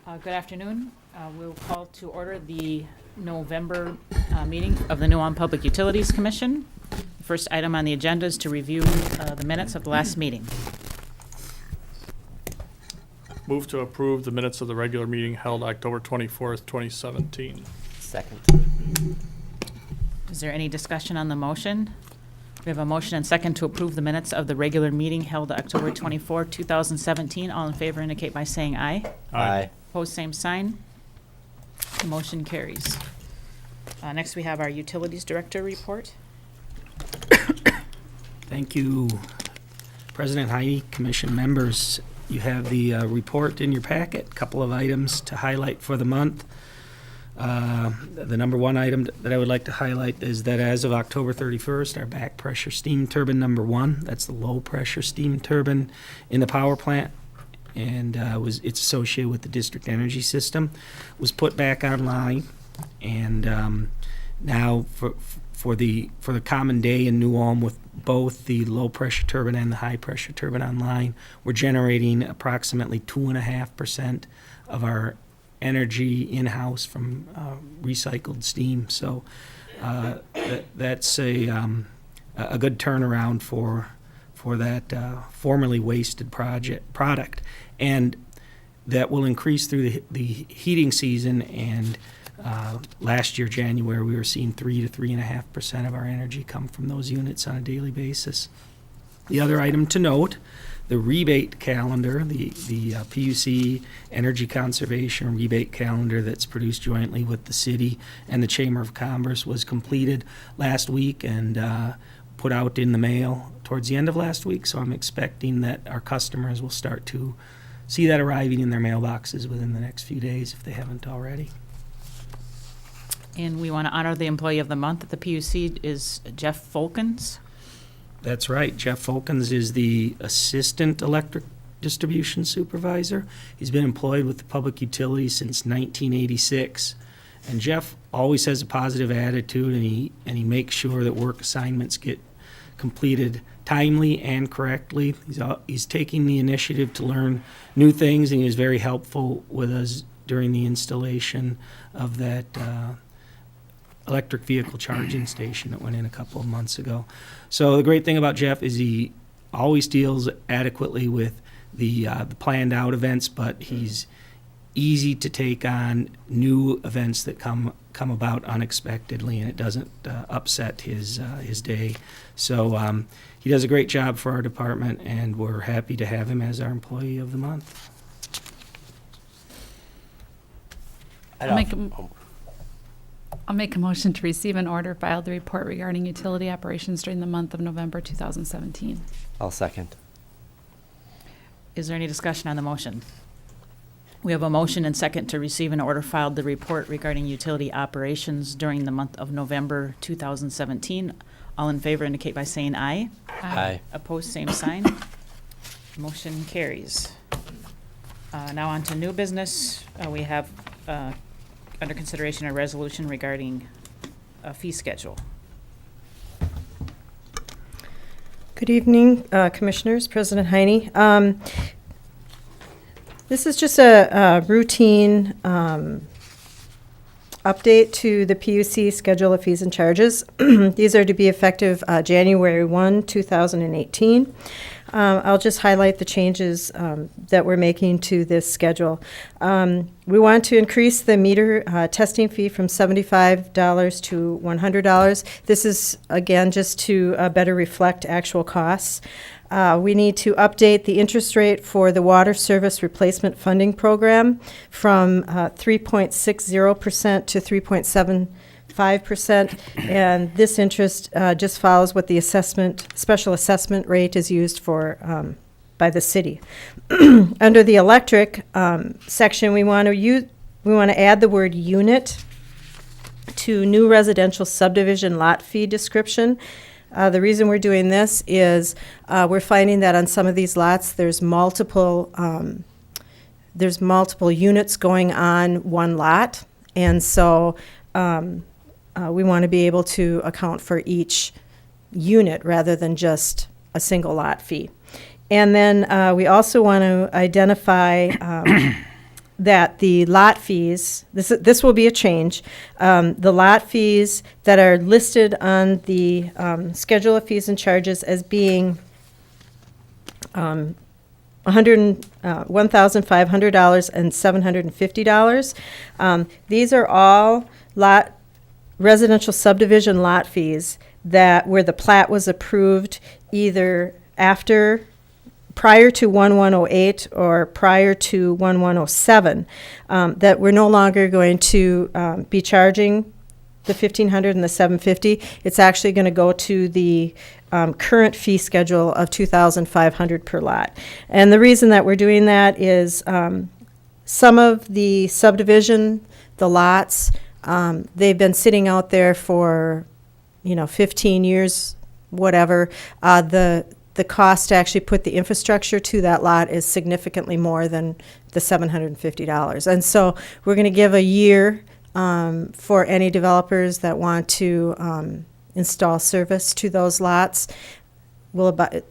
Good afternoon. We'll call to order the November meeting of the New Ulm Public Utilities Commission. The first item on the agenda is to review the minutes of the last meeting. Move to approve the minutes of the regular meeting held October 24th, 2017. Second. Is there any discussion on the motion? We have a motion and second to approve the minutes of the regular meeting held October 24, 2017. All in favor indicate by saying aye. Aye. Opposed, same sign. The motion carries. Next, we have our Utilities Director report. Thank you, President Heine, Commission members. You have the report in your packet, a couple of items to highlight for the month. The number one item that I would like to highlight is that as of October 31st, our back pressure steam turbine number one, that's the low pressure steam turbine in the power plant, and it's associated with the district energy system, was put back online. And now for the common day in New Ulm, with both the low pressure turbine and the high pressure turbine online, we're generating approximately 2.5% of our energy in-house from recycled steam. So that's a good turnaround for that formerly wasted product, and that will increase through the heating season. And last year, January, we were seeing 3 to 3.5% of our energy come from those units on a daily basis. The other item to note, the rebate calendar, the PUC Energy Conservation rebate calendar that's produced jointly with the city and the Chamber of Commerce, was completed last week and put out in the mail towards the end of last week. So I'm expecting that our customers will start to see that arriving in their mailboxes within the next few days if they haven't already. And we want to honor the Employee of the Month at the PUC is Jeff Folkens. That's right. Jeff Folkens is the Assistant Electric Distribution Supervisor. He's been employed with the Public Utilities since 1986. And Jeff always has a positive attitude, and he makes sure that work assignments get completed timely and correctly. He's taking the initiative to learn new things, and he was very helpful with us during the installation of that electric vehicle charging station that went in a couple of months ago. So the great thing about Jeff is he always deals adequately with the planned out events, but he's easy to take on new events that come about unexpectedly, and it doesn't upset his day. So he does a great job for our department, and we're happy to have him as our Employee of the Month. I'll make a motion to receive and order, file the report regarding utility operations during the month of November 2017. I'll second. Is there any discussion on the motion? We have a motion and second to receive and order filed the report regarding utility operations during the month of November 2017. All in favor indicate by saying aye. Aye. Opposed, same sign. Motion carries. Now on to new business. We have under consideration a resolution regarding a fee schedule. Good evening, Commissioners, President Heine. This is just a routine update to the PUC schedule of fees and charges. These are to be effective January 1, 2018. I'll just highlight the changes that we're making to this schedule. We want to increase the meter testing fee from $75 to $100. This is, again, just to better reflect actual costs. We need to update the interest rate for the Water Service Replacement Funding Program from 3.60% to 3.75%, and this interest just follows what the special assessment rate is used for by the city. Under the electric section, we want to add the word unit to new residential subdivision lot fee description. The reason we're doing this is we're finding that on some of these lots there's multiple units going on one lot, and so we want to be able to account for each unit rather than just a single lot fee. And then we also want to identify that the lot fees, this will be a change. The lot fees that are listed on the schedule of fees and charges as being $1,500 and $750. These are all residential subdivision lot fees that where the plat was approved either prior to 1108 or prior to 1107, that we're no longer going to be charging the $1,500 and the $750. It's actually going to go to the current fee schedule of $2,500 per lot. And the reason that we're doing that is some of the subdivision, the lots, they've been sitting out there for 15 years, whatever. The cost to actually put the infrastructure to that lot is significantly more than the $750. And so we're going to give a year for any developers that want to install service to those lots. We'll abide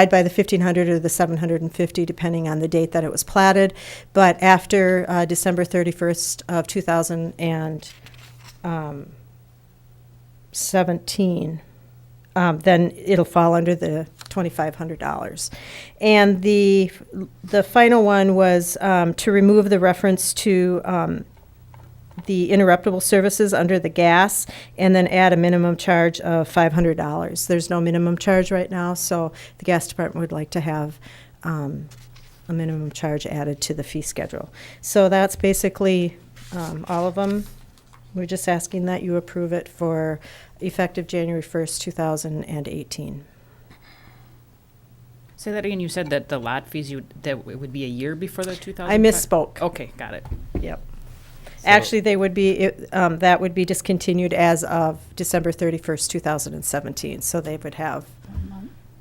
by the $1,500 or the $750, depending on the date that it was platted. But after December 31st of 2017, then it'll fall under the $2,500. And the final one was to remove the reference to the interruptible services under the gas, and then add a minimum charge of $500. There's no minimum charge right now, so the gas department would like to have a minimum charge added to the fee schedule. So that's basically all of them. We're just asking that you approve it for effective January 1st, 2018. Say that again, you said that the lot fees, that it would be a year before the 2000? I misspoke. Okay, got it. Yep. Actually, they would be, that would be discontinued as of December 31st, 2017. So they would have,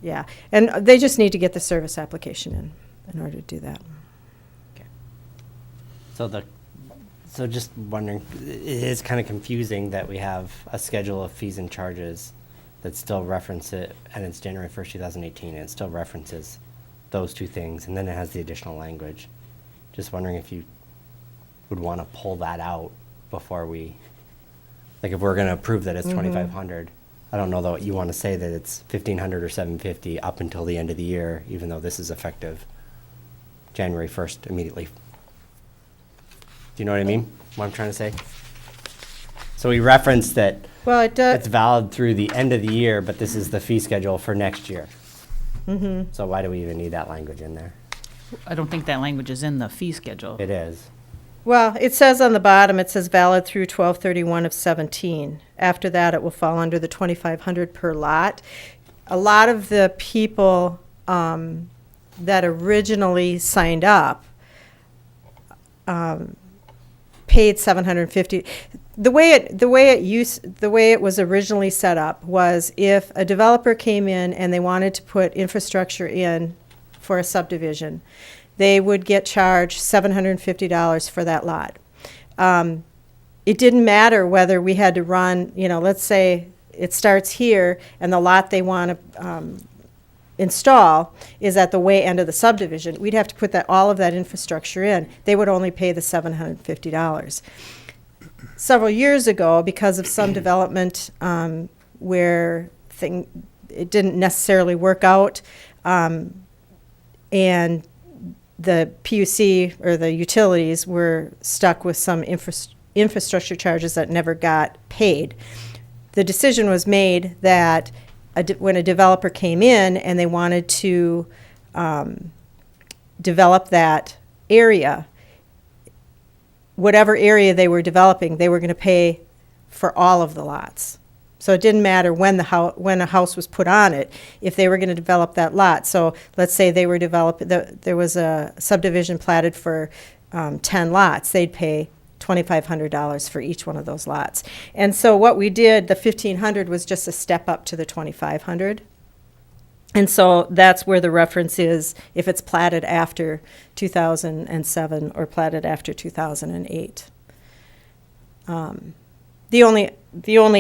yeah. And they just need to get the service application in order to do that. So just wondering, it is kind of confusing that we have a schedule of fees and charges that still reference it, and it's January 1st, 2018, and it still references those two things, and then it has the additional language. Just wondering if you would want to pull that out before we, like if we're going to approve that it's 2,500, I don't know though, you want to say that it's 1,500 or 750 up until the end of the year, even though this is effective January 1st immediately. Do you know what I mean? What I'm trying to say? So we referenced that Well, it does. it's valid through the end of the year, but this is the fee schedule for next year. So why do we even need that language in there? I don't think that language is in the fee schedule. It is. Well, it says on the bottom, it says valid through 12/31 of 17. After that, it will fall under the 2,500 per lot. A lot of the people that originally signed up paid $750. The way it was originally set up was if a developer came in and they wanted to put infrastructure in for a subdivision, they would get charged $750 for that lot. It didn't matter whether we had to run, let's say it starts here and the lot they want to install is at the way end of the subdivision. We'd have to put all of that infrastructure in. They would only pay the $750. Several years ago, because of some development where it didn't necessarily work out, and the PUC or the utilities were stuck with some infrastructure charges that never got paid, the decision was made that when a developer came in and they wanted to develop that area, whatever area they were developing, they were going to pay for all of the lots. So it didn't matter when a house was put on it, if they were going to develop that lot. So let's say they were there was a subdivision platted for 10 lots, they'd pay $2,500 for each one of those lots. And so what we did, the $1,500 was just a step up to the $2,500. And so that's where the reference is if it's platted after 2007 or platted after 2008. The only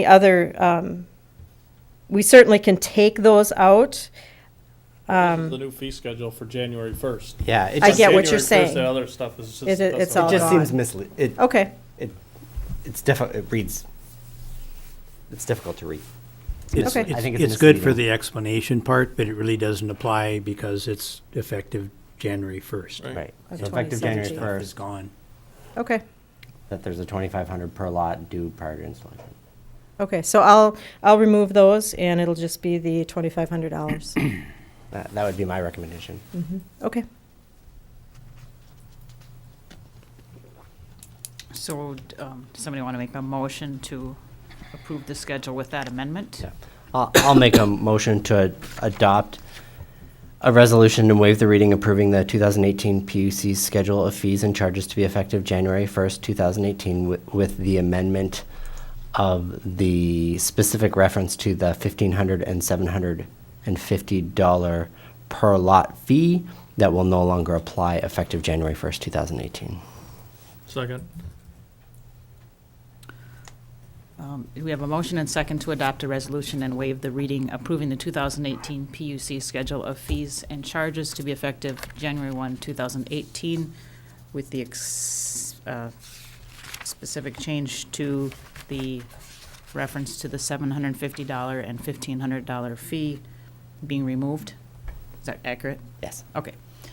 other, we certainly can take those out This is the new fee schedule for January 1st. Yeah, it I just, get what January you're 1st, saying. That other stuff is just. It's that's all it just gone. seems misleading. Okay, It's difficult, it reads, it's difficult to read. It's, Okay. I think it's it's good for misleading. the explanation part, but it really doesn't apply because it's effective January 1st. Right. Right, Of so effective January 2017. Stuff is 1st, gone. okay. that there's a 2,500 per lot due prior to installation. Okay, so I'll remove those, and it'll just be the $2,500. That would be my recommendation. Okay. So, does somebody want to make a motion to approve the schedule with that amendment? Yeah. I'll make a motion to adopt a resolution and waive the reading approving the 2018 PUC schedule of fees and charges to be effective January 1st, 2018 with the amendment of the specific reference to the $1,500 and $750 per lot fee that will no longer apply effective January 1st, 2018. Second. We have a motion and second to adopt a resolution and waive the reading approving the 2018 PUC schedule of fees and charges to be effective January 1, 2018, with the specific change to the reference to the $750 and $1,500 fee being removed. Is that accurate? Yes. Okay.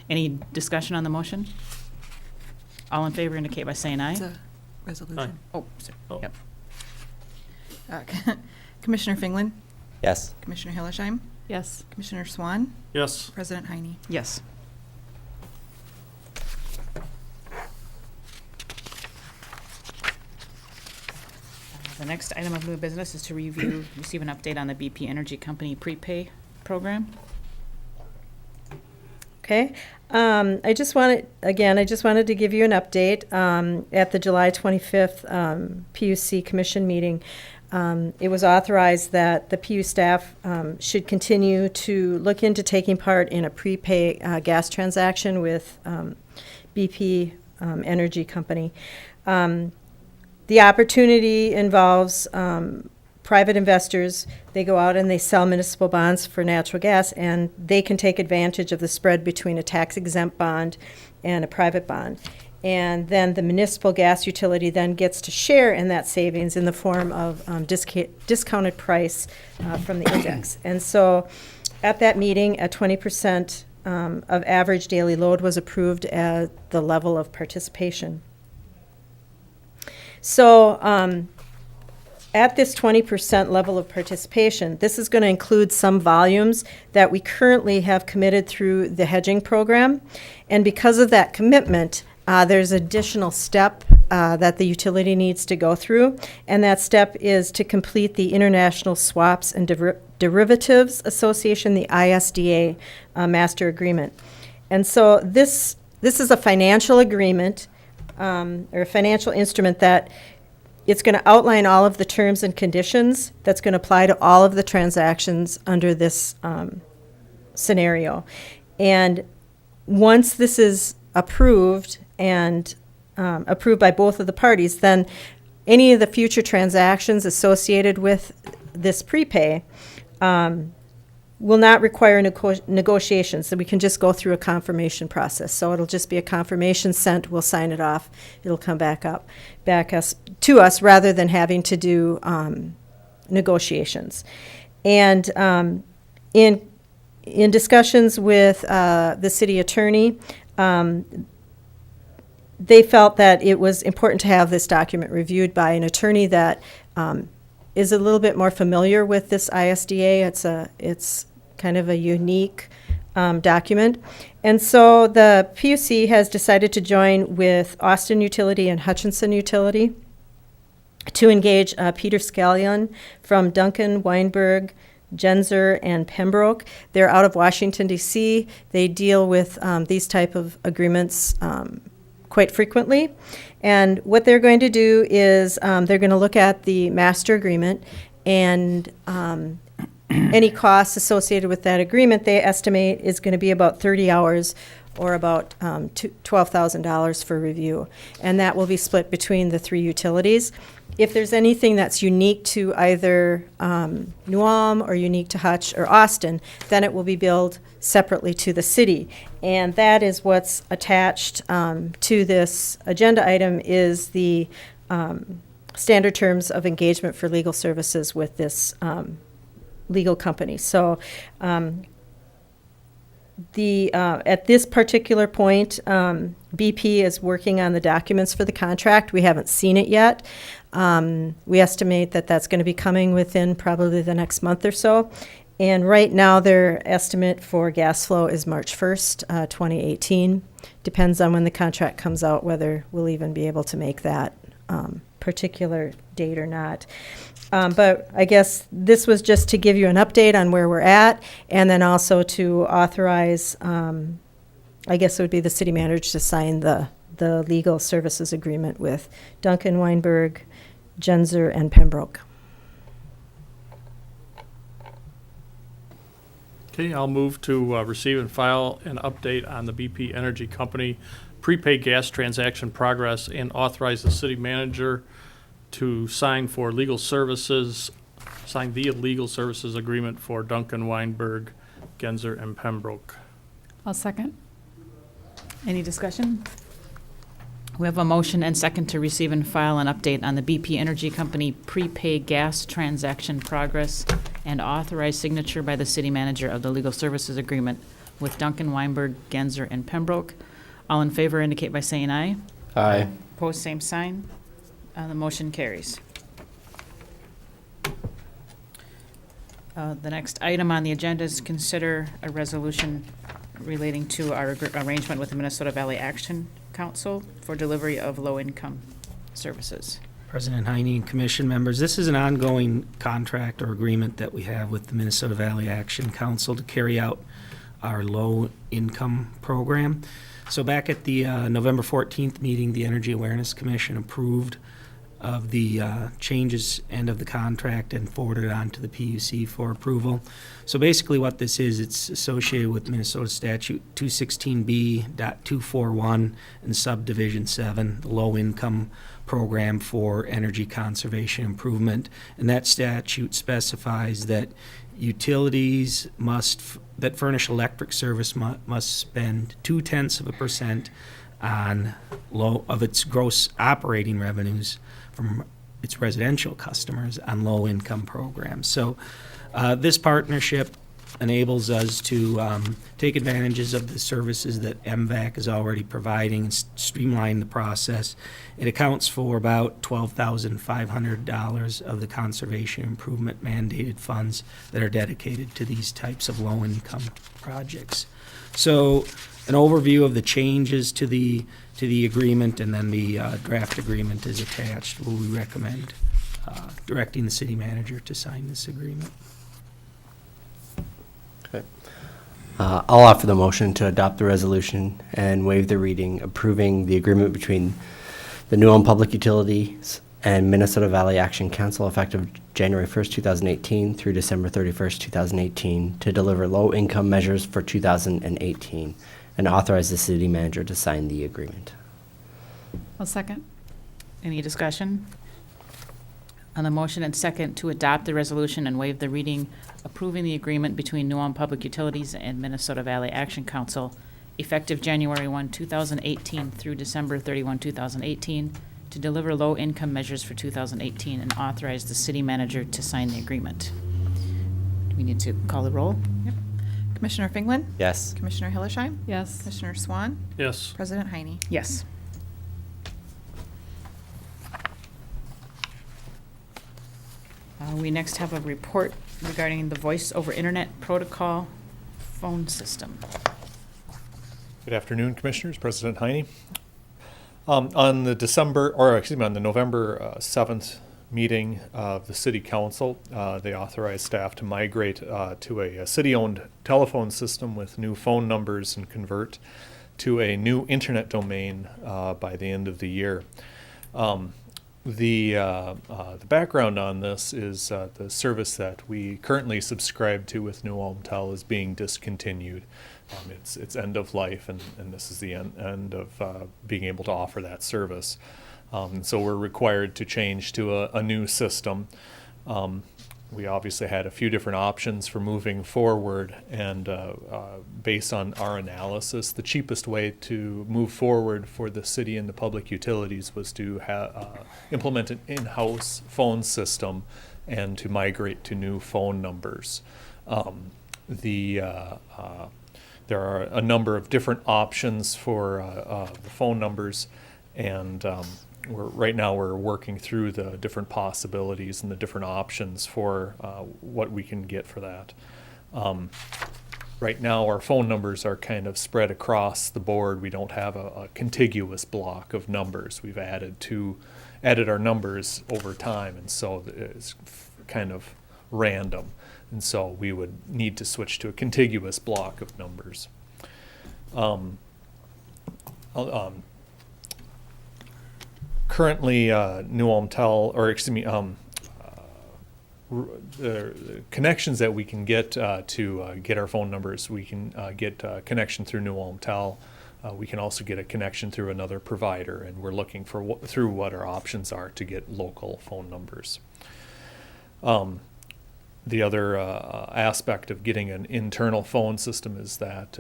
Any discussion on the motion? All in favor indicate by saying aye. It's a resolution. Oh, sorry. Oh. Yep. Commissioner Finglin, Yes. Commissioner Hillersheim, Yes. Commissioner Swan, Yes. President Heine. Yes. The next item of new business is to receive an update on the BP Energy Company prepay program. Okay. I just wanted to give you an update. At the July 25th PUC Commission meeting, it was authorized that the PU staff should continue to look into taking part in a prepay gas transaction with BP Energy Company. The opportunity involves private investors. They go out and they sell municipal bonds for natural gas, and they can take advantage of the spread between a tax-exempt bond and a private bond. And then the municipal gas utility then gets to share in that savings in the form of discounted price from the index. And so at that meeting, a 20% of average daily load was approved at the level of participation. So at this 20% level of participation, this is going to include some volumes that we currently have committed through the hedging program. And because of that commitment, there's additional step that the utility needs to go through. And that step is to complete the International Swaps and Derivatives Association, the ISDA Master Agreement. And so this is a financial agreement or a financial instrument that it's going to outline all of the terms and conditions that's going to apply to all of the transactions under this scenario. And once this is approved and approved by both of the parties, then any of the future transactions associated with this prepay will not require negotiations, so we can just go through a confirmation process. So it'll just be a confirmation sent, we'll sign it off, it'll come back to us rather than having to do negotiations. And in discussions with the city attorney, they felt that it was important to have this document reviewed by an attorney that is a little bit more familiar with this ISDA. It's kind of a unique document. And so the PUC has decided to join with Austin Utility and Hutchinson Utility to engage Peter Scallion from Duncan, Weinberg, Genzer, and Pembroke. They're out of Washington, D.C. They deal with these type of agreements quite frequently. And what they're going to do is they're going to look at the master agreement and any costs associated with that agreement they estimate is going to be about 30 hours or about $12,000 for review. And that will be split between the three utilities. If there's anything that's unique to either New Ulm or unique to Hutch or Austin, then it will be billed separately to the city. And that is what's attached to this agenda item is the standard terms of engagement for legal services with this legal company. So at this particular point, BP is working on the documents for the contract. We haven't seen it yet. We estimate that that's going to be coming within probably the next month or so. And right now, their estimate for gas flow is March 1st, 2018. Depends on when the contract comes out, whether we'll even be able to make that particular date or not. But I guess this was just to give you an update on where we're at, and then also to authorize, I guess it would be the city manager to sign the legal services agreement with Duncan Weinberg, Genzer, and Pembroke. Okay, I'll move to receive and file an update on the BP Energy Company prepaid gas transaction progress and authorize the city manager to sign the legal services agreement for Duncan Weinberg, Genzer, and Pembroke. I'll second. Any discussion? We have a motion and second to receive and file an update on the BP Energy Company prepaid gas transaction progress and authorize signature by the city manager of the legal services agreement with Duncan Weinberg, Genzer, and Pembroke. All in favor indicate by saying aye. Aye. Opposed, same sign. The motion carries. The next item on the agenda is consider a resolution relating to our arrangement with the Minnesota Valley Action Council for delivery of low-income services. President Heine and commission members, this is an ongoing contract or agreement that we have with the Minnesota Valley Action Council to carry out our low-income program. So back at the November 14th meeting, the Energy Awareness Commission approved of the changes and of the contract and forwarded it on to the PUC for approval. So basically what this is, it's associated with Minnesota Statute 216B.241 and Subdivision 7, the low-income program for energy conservation improvement. And that statute specifies that utilities that furnish electric service must spend 0.2% on of its gross operating revenues from its residential customers on low-income programs. So this partnership enables us to take advantages of the services that MVAC is already providing and streamline the process. It accounts for about $12,500 of the conservation improvement mandated funds that are dedicated to these types of low-income projects. So an overview of the changes to the agreement, and then the draft agreement is attached. Will we recommend directing the city manager to sign this agreement? I'll offer the motion to adopt the resolution and waive the reading approving the agreement between the New Ulm Public Utilities and Minnesota Valley Action Council effective January 1st, 2018 through December 31st, 2018 to deliver low-income measures for 2018 and authorize the city manager to sign the agreement. I'll second. Any discussion? On the motion and second to adopt the resolution and waive the reading approving the agreement between New Ulm Public Utilities and Minnesota Valley Action Council effective January 1, 2018 through December 31, 2018 to deliver low-income measures for 2018 and authorize the city manager to sign the agreement. Do we need to call the roll? Yep. Commissioner Finglin? Yes. Commissioner Hillesheim? Yes. Commissioner Swan? Yes. President Heine? Yes. We next have a report regarding the Voice over Internet Protocol phone system. Good afternoon, Commissioners. President Heine. On the November 7th meeting of the City Council, they authorized staff to migrate to a city-owned telephone system with new phone numbers and convert to a new internet domain by the end of the year. The background on this is the service that we currently subscribe to with New Almtel is being discontinued. It's end of life, and this is the end of being able to offer that service. So we're required to change to a new system. We obviously had a few different options for moving forward, and based on our analysis, the cheapest way to move forward for the city and the public utilities was to implement an in-house phone system and to migrate to new phone numbers. There are a number of different options for the phone numbers, and right now we're working through the different possibilities and the different options for what we can get for that. Right now, our phone numbers are kind of spread across the board. We don't have a contiguous block of numbers. We've added our numbers over time, and so it's kind of random. And so we would need to switch to a contiguous block of numbers. Currently, New Almtel, or excuse me, the connections that we can get to get our phone numbers, we can get a connection through New Almtel. We can also get a connection through another provider, and we're looking for through what our options are to get local phone numbers. The other aspect of getting an internal phone system is that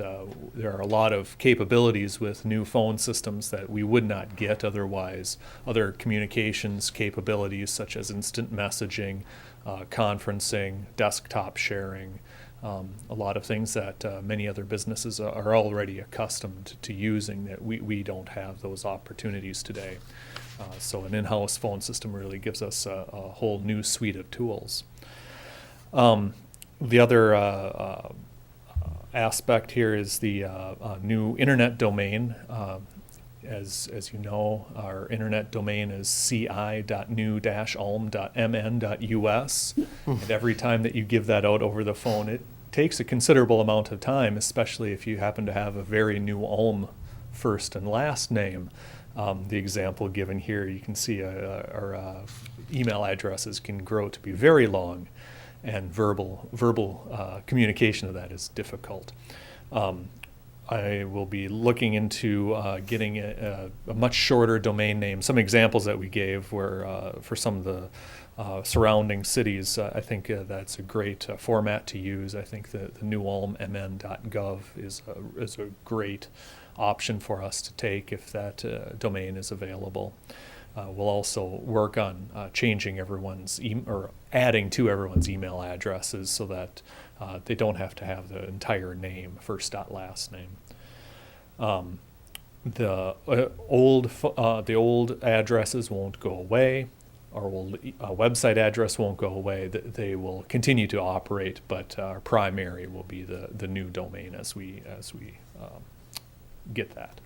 there are a lot of capabilities with new phone systems that we would not get otherwise. Other communications capabilities such as instant messaging, conferencing, desktop sharing, a lot of things that many other businesses are already accustomed to using that we don't have those opportunities today. So an in-house phone system really gives us a whole new suite of tools. The other aspect here is the new internet domain. As you know, our internet domain is ci.new-alm.mn.us. And every time that you give that out over the phone, it takes a considerable amount of time, especially if you happen to have a very New Ulm first and last name. The example given here, you can see our email addresses can grow to be very long, and verbal communication of that is difficult. I will be looking into getting a much shorter domain name. Some examples that we gave were for some of the surrounding cities. I think that's a great format to use. I think the newulmmn.gov is a great option for us to take if that domain is available. We'll also work on changing everyone's or adding to everyone's email addresses so that they don't have to have the entire name, first dot last name. The old addresses won't go away. Our old website address won't go away. They will continue to operate, but our primary will be the new domain as we get that.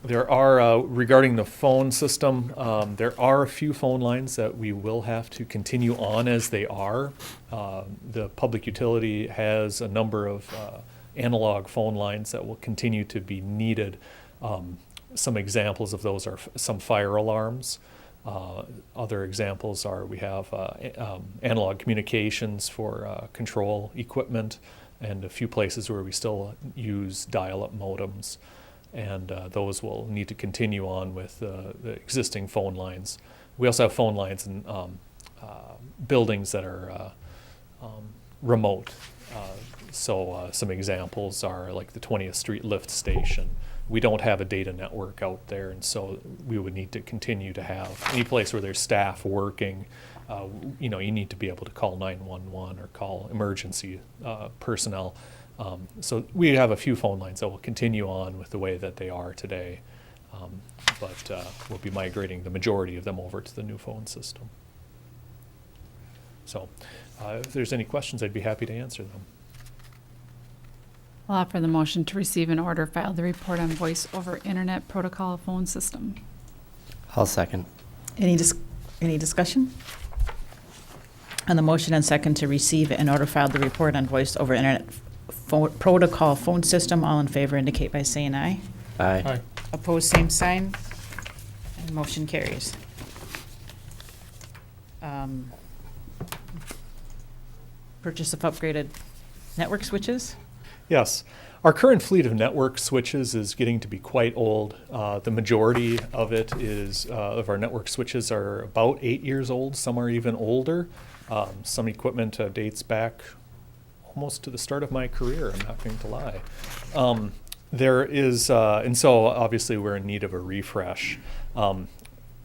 There are, regarding the phone system, there are a few phone lines that we will have to continue on as they are. The public utility has a number of analog phone lines that will continue to be needed. Some examples of those are some fire alarms. Other examples are we have analog communications for control equipment, and a few places where we still use dial-up modems. And those will need to continue on with the existing phone lines. We also have phone lines in buildings that are remote. So some examples are like the 20th Street lift station. We don't have a data network out there, and so we would need to continue to have any place where there's staff working. You need to be able to call 911 or call emergency personnel. So we have a few phone lines that will continue on with the way that they are today, but we'll be migrating the majority of them over to the new phone system. So if there's any questions, I'd be happy to answer them. I'll offer the motion to receive and order file the report on voice over internet protocol phone system. I'll second. Any discussion? On the motion and second to receive and order filed the report on voice over internet protocol phone system, all in favor indicate by saying aye. Aye. Opposed, same sign. And motion carries. Purchase of upgraded network switches. Yes. Our current fleet of network switches is getting to be quite old. The majority of it is, of our network switches are about 8 years old. Some are even older. Some equipment dates back almost to the start of my career, I'm not going to lie. There is, and so obviously we're in need of a refresh.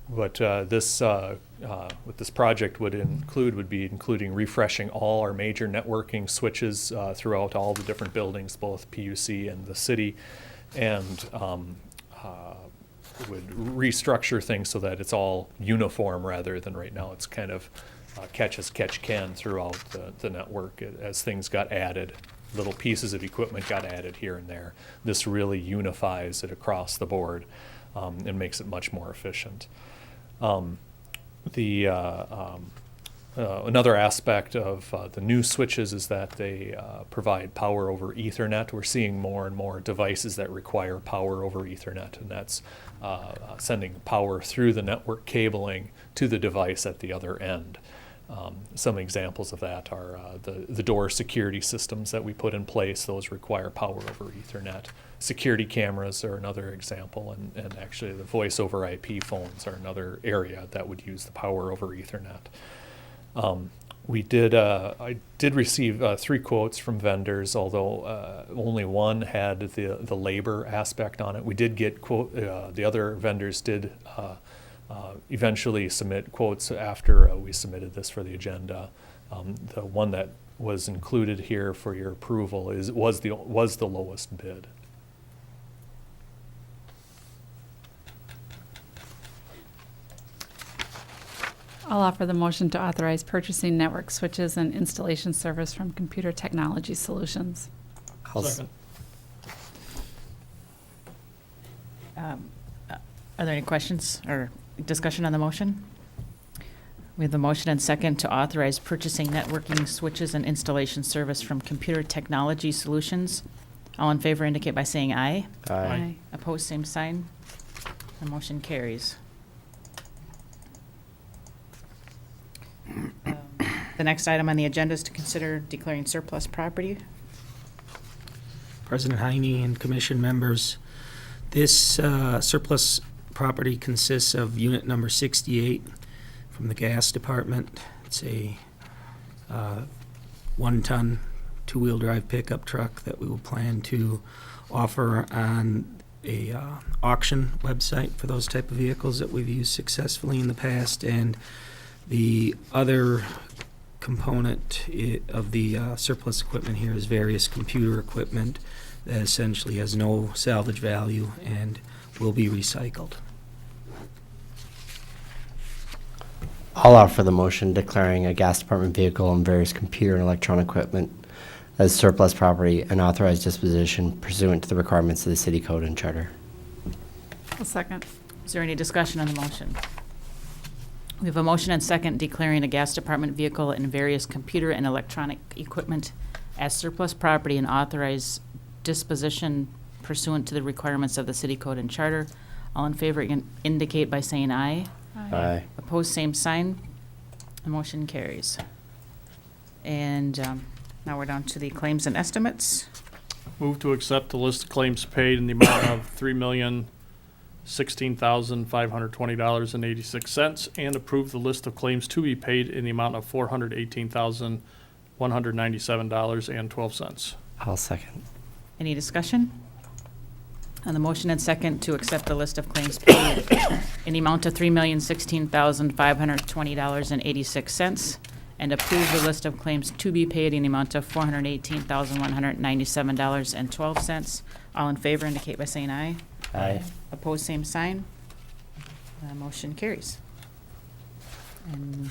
What this project would be including refreshing all our major networking switches throughout all the different buildings, both PUC and the city, and would restructure things so that it's all uniform rather than right now it's kind of catch as catch can throughout the network as things got added. Little pieces of equipment got added here and there. This really unifies it across the board and makes it much more efficient. Another aspect of the new switches is that they provide power over Ethernet. We're seeing more and more devices that require power over Ethernet, and that's sending power through the network cabling to the device at the other end. Some examples of that are the door security systems that we put in place. Those require power over Ethernet. Security cameras are another example, and actually the voice over IP phones are another area that would use the power over Ethernet. I did receive 3 quotes from vendors, although only one had the labor aspect on it. We did get the other vendors did eventually submit quotes after we submitted this for the agenda. The one that was included here for your approval was the lowest bid. I'll offer the motion to authorize purchasing network switches and installation service from Computer Technology Solutions. Second. Are there any questions or discussion on the motion? We have the motion and second to authorize purchasing networking switches and installation service from Computer Technology Solutions. All in favor indicate by saying aye. Aye. Opposed, same sign. The motion carries. The next item on the agenda is to consider declaring surplus property. President Heine and commission members, this surplus property consists of unit number 68 from the gas department. It's a 1-ton, 2-wheel drive pickup truck that we will plan to offer on a auction website for those type of vehicles that we've used successfully in the past. And the other component of the surplus equipment here is various computer equipment that essentially has no salvage value and will be recycled. I'll offer the motion declaring a gas department vehicle and various computer and electronic equipment as surplus property and authorize disposition pursuant to the requirements of the city code and charter. I'll second. Is there any discussion on the motion? We have a motion and second declaring a gas department vehicle and various computer and electronic equipment as surplus property and authorize disposition pursuant to the requirements of the city code and charter. All in favor indicate by saying aye. Aye. Opposed, same sign. The motion carries. And now we're down to the claims and estimates. Move to accept the list of claims paid in the amount of $3,016,520.86 and approve the list of claims to be paid in the amount of $418,197.12. I'll second. Any discussion? On the motion and second to accept the list of claims paid in the amount of $3,016,520.86 and approve the list of claims to be paid in the amount of $418,197.12. All in favor indicate by saying aye. Aye. Opposed, same sign. Motion carries. And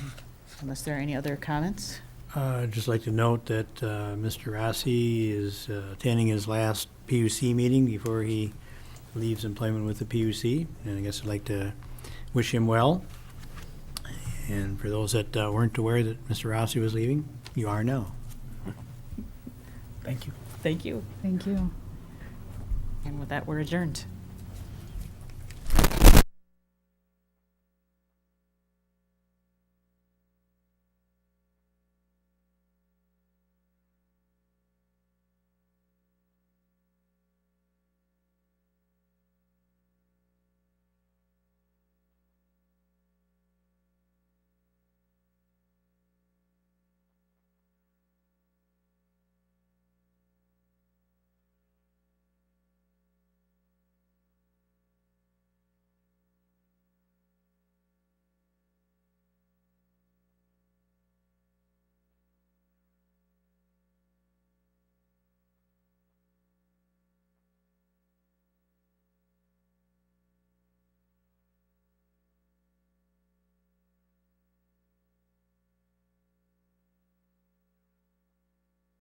unless there are any other comments? I'd just like to note that Mr. Rossi is attending his last PUC meeting before he leaves employment with the PUC, and I guess I'd like to wish him well. And for those that weren't aware that Mr. Rossi was leaving, you are now. Thank you. Thank you. Thank you. And with that, we're adjourned.